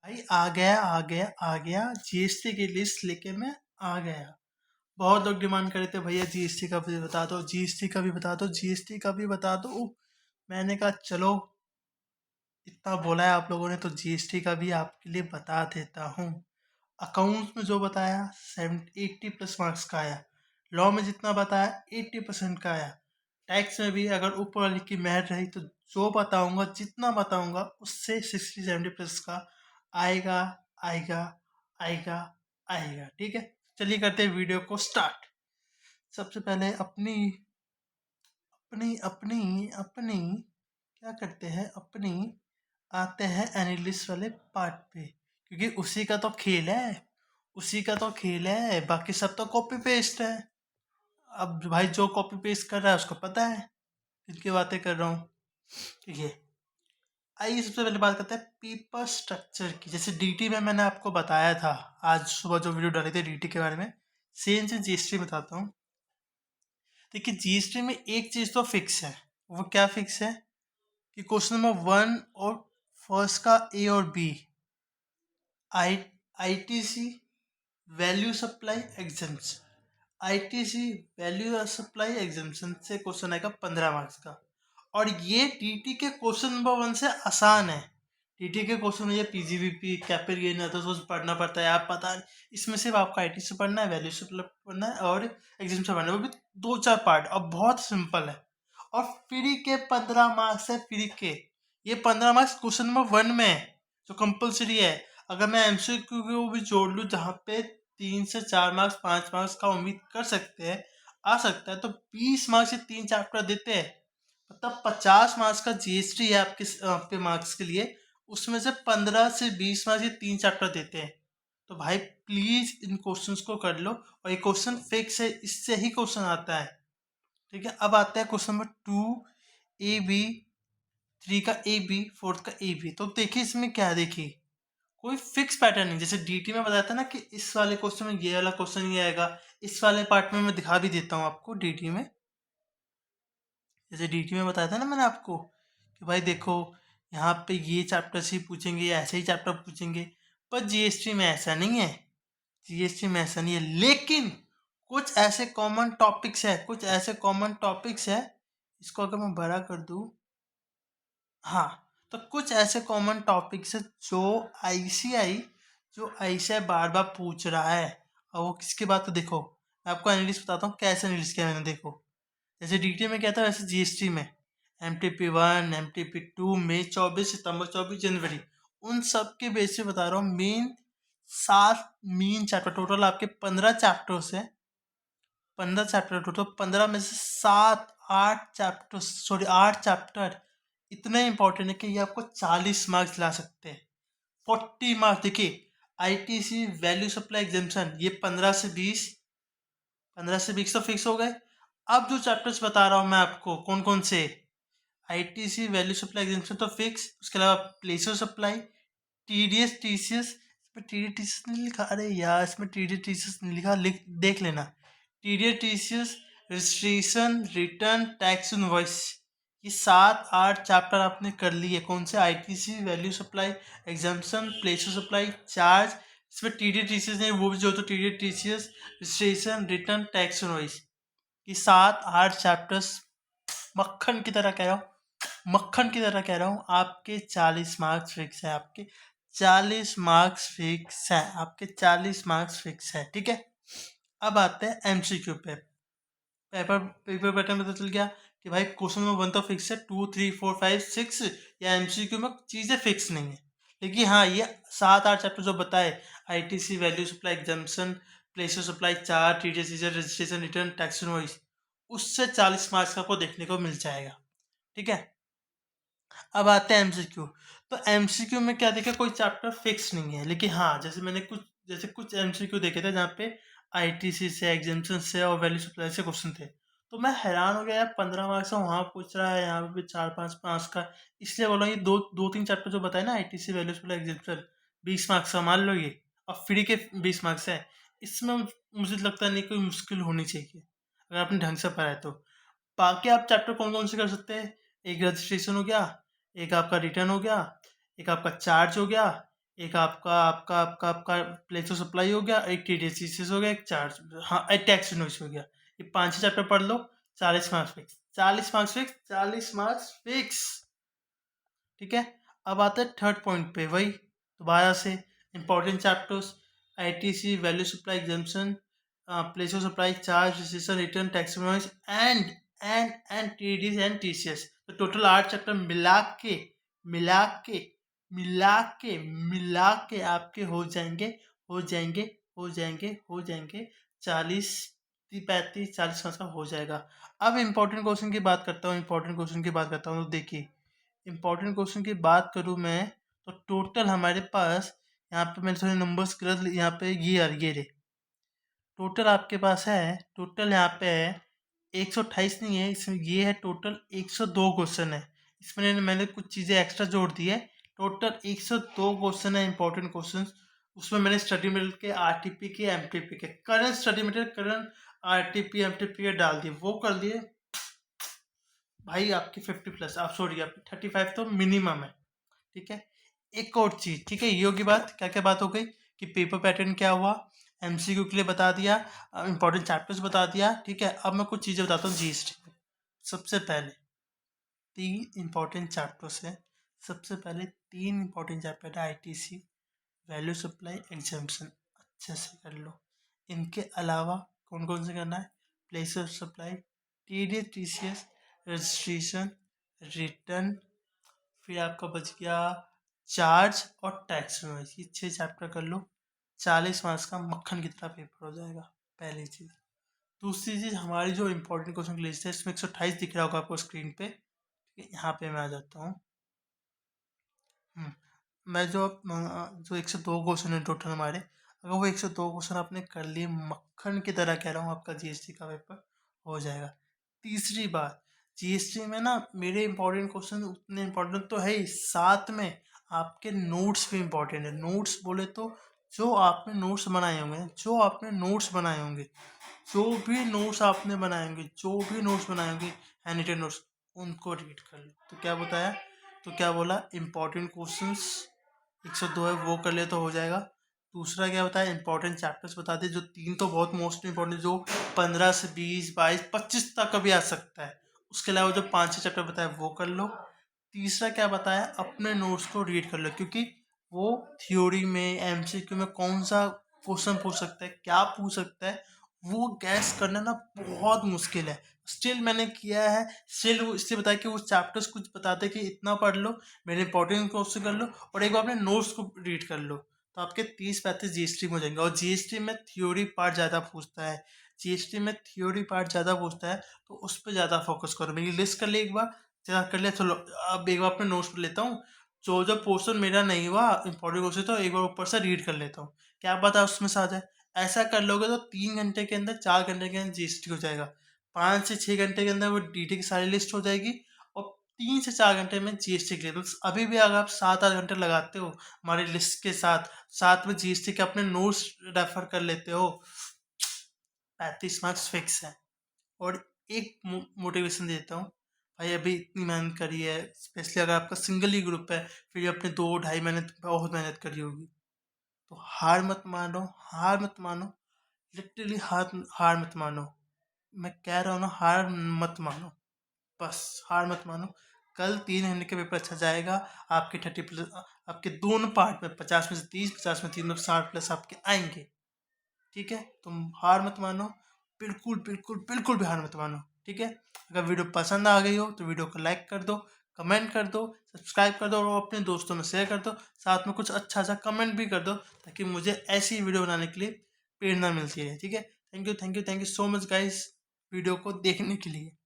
भाई आ गया जीएसटी की लिस्ट लेके मैं आ गया। बहुत लोग डिमांड कर रहे थे, भैया जीएसटी का भी बता दो, जीएसटी का भी बता दो, जीएसटी का भी बता दो। मैंने कहा चलो, इतना बोला है आप लोगों ने तो जीएसटी का भी आपके लिए बता देता हूँ। अकाउंट्स में जो बताया 80+ मार्क्स का आया। लॉ में जितना बताया 80% का आया। टैक्स में भी अगर ऊपर वाले की मेहर रही तो जो बताऊंगा, जितना बताऊंगा उससे 60-70+ का आएगा। आएगा आएगा आएगा। ठीक है, चलिए करते हैं वीडियो को स्टार्ट। सबसे पहले अपनी अपनी अपनी अपनी क्या करते हैं, अपनी आते हैं एनालिस्ट वाले पार्ट पे, क्योंकि उसी का तो खेल है, उसी का तो खेल है, बाकी सब तो कॉपी पेस्ट है। अब भाई जो कॉपी पेस्ट कर रहा है उसको पता है किनकी बातें कर रहा हूँ। ठीक है, आइए सबसे पहले बात करते हैं पेपर स्ट्रक्चर की। जैसे डीटी में मैंने आपको बताया था, आज सुबह जो वीडियो डाली थी डीटी के बारे में, सेम से जीएसटी बताता हूँ। देखिए जीएसटी में एक चीज़ तो फिक्स है। वो क्या फिक्स है कि क्वेश्चन नंबर 1 और फर्स्ट का ए और B I ITC value supply exemption, ITC value supply exemption से क्वेश्चन आएगा 15 मार्क्स का। और ये टीटी के क्वेश्चन नंबर 1 से आसान है। टीटी के क्वेश्चन में ये पीजीबीपी कैपिटल गेन है तो सोच पढ़ना पड़ता है, आप पता नहीं। इसमें सिर्फ आपको आईटी से पढ़ना है, वैल्यू से पढ़ना है और एग्जाम से पढ़ना है, वो भी 2-4 पार्ट, और बहुत सिंपल है। और फ्री के 15 मार्क्स है, फ्री के। ये 15 मार्क्स क्वेश्चन नंबर 1 में है जो कंपलसरी है। अगर मैं एमसीक्यू को भी जोड़ लूँ जहाँ पे 3 से 4 मार्क्स 5 मार्क्स का उम्मीद कर सकते हैं, आ सकता है, तो 20 मार्क्स से 3 चैप्टर देते हैं। मतलब 50 मार्क्स का जीएसटी है आपके मार्क्स के लिए, उसमें से 15 से 20 मार्क्स ये 3 चैप्टर देते हैं। तो भाई प्लीज इन क्वेश्चंस को कर लो, और ये क्वेश्चन फिक्स है, इससे ही क्वेश्चन आता है। ठीक है, अब आता है क्वेश्चन नंबर 2 ए बी, 3 का ए बी, 4 का ए बी। तो देखिए इसमें क्या है, देखिए कोई फिक्स पैटर्न नहीं। जैसे डीटी में बताया था ना कि इस वाले क्वेश्चन में ये वाला क्वेश्चन ही आएगा, इस वाले पार्ट में मैं दिखा भी देता हूँ आपको डीटी में। जैसे डीटी में बताया था ना मैंने आपको कि भाई देखो, यहाँ पे ये चैप्टर से ही पूछेंगे, ऐसे ही चैप्टर पूछेंगे। पर जीएसटी में ऐसा नहीं है, जीएसटी में ऐसा नहीं है। लेकिन कुछ ऐसे कॉमन टॉपिक्स है, कुछ ऐसे कॉमन टॉपिक्स है, इसको अगर मैं बड़ा कर दूँ, हाँ, तो कुछ ऐसे कॉमन टॉपिक्स है जो आईसीआई बार बार पूछ रहा है। और वो किसके बात, तो देखो मैं आपको एनालिस्ट बताता हूँ कैसे एनालिस्ट किया मैंने। देखो जैसे डीटी में क्या था, वैसे जीएसटी में MTP1 MTP2 मई 24 सितंबर 24 जनवरी, उन सब के बेस पे बता रहा हूँ। मेन 7 चैप्टर, टोटल आपके 15 चैप्टर्स है। 15 चैप्टर टोटल, 15 में से 7-8 चैप्टर, सॉरी 8 चैप्टर इतने इंपॉर्टेंट है कि ये आपको 40 मार्क्स ला सकते हैं। 40 मार्क्स। देखिए आईटीसी वैल्यू सप्लाई एग्जाम्पशन, ये 15 से 20 तो फिक्स हो गए। अब जो चैप्टर्स बता रहा हूँ मैं आपको कौन कौन से, आईटीसी वैल्यू सप्लाई एग्जाम्पशन तो फिक्स, उसके अलावा place of supply, TDS TCS. इसमें टीडीएस टीसीएस नहीं लिखा, अरे यार इसमें टीडीएस टीसीएस नहीं लिखा, देख लेना। TDS TCS, registration, return, tax invoice, ये 7-8 चैप्टर आपने कर लिए। कौन से, ITC value supply exemption, place of supply, charge. इसमें टीडीएस टीसीएस नहीं, वो भी जो तो TDS TCS, registration, return, tax invoice, ये 7-8 चैप्टर्स मक्खन की तरह कह रहा हूँ, मक्खन की तरह कह रहा हूँ। आपके 40 मार्क्स फिक्स है, आपके 40 मार्क्स फिक्स है, आपके 40 मार्क्स फिक्स है। ठीक है, अब आते हैं एमसीक्यू पे। पेपर पैटर्न में तो चल गया कि भाई क्वेश्चन नंबर 1 तो फिक्स है, 2 3 4 5 6 या एमसीक्यू में चीज़ें फिक्स नहीं है। लेकिन हाँ, ये 7-8 चैप्टर जो बताए, ITC value supply exemption, place of supply, chart, TDS registration, return, tax invoice, उससे 40 मार्क्स का आपको देखने को मिल जाएगा। ठीक है, अब आते हैं एमसीक्यू। तो एमसीक्यू में क्या देखा, कोई चैप्टर फिक्स नहीं है। लेकिन हाँ, जैसे कुछ एमसीक्यू देखे थे जहाँ पे आईटीसी से, एग्जाम्पशन से और वैल्यू सप्लाई से क्वेश्चन थे, तो मैं हैरान हो गया यार, 15 मार्क्स का वहाँ पूछ रहा है, यहाँ पे 4-5 मार्क्स का। इसलिए बोला ये दो दो तीन चैप्टर जो बताए ना, ITC value supply exemption, 20 marks का मान लो ये, और फ्री के 20 मार्क्स है। इसमें मुझे लगता नहीं कोई मुश्किल होनी चाहिए अगर आपने ढंग से पढ़ा है तो। बाकी आप चैप्टर कौन कौन से कर सकते हैं, एक रजिस्ट्रेशन हो गया, एक आपका रिटर्न हो गया, एक आपका चार्ज हो गया, एक आपका आपका आपका आपका प्लेस ऑफ सप्लाई हो गया, एक TDS हो गया, एक चार्ज, हाँ, एक टैक्स इनवॉइस हो गया। ये 5 ही चैप्टर पढ़ लो, 40 marks fix, 40 marks fix, 40 marks fix. ठीक है। अब आता है थर्ड पॉइंट पे, वही दोबारा से important chapters, ITC, value supply exemption, place of supply, charge, रिसीशन, return, tax invoice and TDS and TCS। तो टोटल 8 चैप्टर मिला के मिला मिला के आपके हो जाएंगे हो जाएंगे 40, 35, 40 मार्क्स का हो जाएगा। अब इंपॉर्टेंट क्वेश्चन की बात करता हूँ, तो देखिए इंपॉर्टेंट क्वेश्चन की बात करूँ मैं, तो टोटल हमारे पास यहाँ पे मैंने थोड़े नंबर्स गलत यहाँ पे ये रे, टोटल आपके पास है, टोटल यहाँ पे है 128 नहीं है इसमें, ये है टोटल 102 क्वेश्चन है। इसमें मैंने कुछ चीज़ें एक्स्ट्रा जोड़ दी है। टोटल 102 क्वेश्चन है इंपॉर्टेंट क्वेश्चन। उसमें मैंने स्टडी मटेरियल के, RTP के, MTP के, current study material, current RTP MTP के डाल दिए, वो कर दिए भाई। आपकी 50+, आप सॉरी आपकी 35 तो मिनिमम है। ठीक है। एक और चीज, ठीक है, ये होगी बात, क्या क्या बात हो गई कि पेपर पैटर्न क्या हुआ, MCQ के लिए बता दिया, इंपॉर्टेंट चैप्टर्स बता दिया। ठीक है। अब मैं कुछ चीजें बताता हूँ GST में। सबसे पहले 3 इंपॉर्टेंट चैप्टर्स है, सबसे पहले 3 इंपॉर्टेंट चैप्टर है ITC, वैल्यू सप्लाई, एग्जाम्पशन, अच्छे से कर लो। इनके अलावा कौन कौन से करना है, place of supply, TDS TCS, registration, return, फिर आपका बच गया चार्ज और टैक्स में। ये 6 चैप्टर कर लो, 40 मार्क्स का मक्खन की तरह पेपर हो जाएगा। पहली चीज़। दूसरी चीज़, हमारी जो इंपॉर्टेंट क्वेश्चन की लिस्ट है इसमें 128 दिख रहा होगा आपको स्क्रीन पे। ठीक है, यहाँ पे मैं आ जाता हूँ। मैं जो 102 क्वेश्चन है टोटल हमारे, अगर वो 102 क्वेश्चन आपने कर लिए, मक्खन की तरह कह रहा हूँ, आपका GST का पेपर हो जाएगा। तीसरी बात, GST में ना मेरे इंपॉर्टेंट क्वेश्चन उतने इंपॉर्टेंट तो है ही, साथ में आपके नोट्स भी इंपॉर्टेंट है। नोट्स बोले तो जो आपने नोट्स बनाए होंगे, जो भी नोट्स बनाए होंगे, हैंड रिटन नोट्स, उनको रीड कर लो। तो क्या बताया, तो क्या बोला, इंपॉर्टेंट क्वेश्चंस 102 है वो कर ले तो हो जाएगा। दूसरा क्या बताया, इंपॉर्टेंट चैप्टर्स बता दे, जो 3 तो बहुत मोस्ट इंपॉर्टेंट, जो 15 से 20, 22, 25 तक कभी आ सकता है। उसके अलावा जो 5-6 चैप्टर बताया वो कर लो। तीसरा क्या बताया, अपने नोट्स को रीड कर लो, क्योंकि वो थ्योरी में, MCQ में कौन सा क्वेश्चन पूछ सकता है, क्या पूछ सकता है, वो गैस करना ना बहुत मुश्किल है। स्टिल मैंने किया है, स्टिल वो इससे बताया कि वो चैप्टर्स कुछ बताते कि इतना पढ़ लो, मेरे इंपॉर्टेंट क्वेश्चन कर लो, और एक बार अपने नोट्स को रीड कर लो, तो आपके 30-35 GST में हो जाएंगे। और GST में थ्योरी पार्ट ज़्यादा पूछता है, तो उस पर ज़्यादा फोकस करो। मेरी लिस्ट कर ले एक बार, जरा कर लिया, चलो अब एक बार अपने नोट्स पर लेता हूँ। जो जो पोर्शन मेरा नहीं हुआ इंपॉर्टेंट क्वेश्चन, तो एक बार ऊपर से रीड कर लेता हूँ, क्या पता उसमें से आ जाए। ऐसा कर लोगे तो 3 घंटे के अंदर, 4 घंटे के अंदर GST हो जाएगा। 5 से 6 घंटे के अंदर वो DT की सारी लिस्ट हो जाएगी, और 3 से 4 घंटे में GST के लिए। तो अभी भी अगर आप 7-8 घंटे लगाते हो हमारी लिस्ट के साथ, साथ में GST के अपने नोट्स रेफर कर लेते हो, 35 मार्क्स फिक्स है। और एक मोटिवेशन देता हूँ, भाई अभी इतनी मेहनत करी है, स्पेशली अगर आपका सिंगल ही ग्रुप है, फिर ये अपने 2-2.5 महीने बहुत मेहनत करी होगी, तो हार मत मानो, लिटरली हार मत मानो। मैं कह रहा हूँ ना, हार मत मानो, बस हार मत मानो। कल 3 घंटे का पेपर अच्छा जाएगा। आपके 30+, आपके दोनों पार्ट में 50 में से 30, 50 में 3, में 60+ आपके आएंगे। ठीक है, तुम हार मत मानो, बिल्कुल बिल्कुल बिल्कुल भी हार मत मानो। ठीक है। अगर वीडियो पसंद आ गई हो तो वीडियो को लाइक कर दो, कमेंट कर दो, सब्सक्राइब कर दो, और अपने दोस्तों में शेयर कर दो। साथ में कुछ अच्छा सा कमेंट भी कर दो, ताकि मुझे ऐसी वीडियो बनाने के लिए प्रेरणा मिलती है। ठीक है। Thank you so much guys video को देखने के लिए।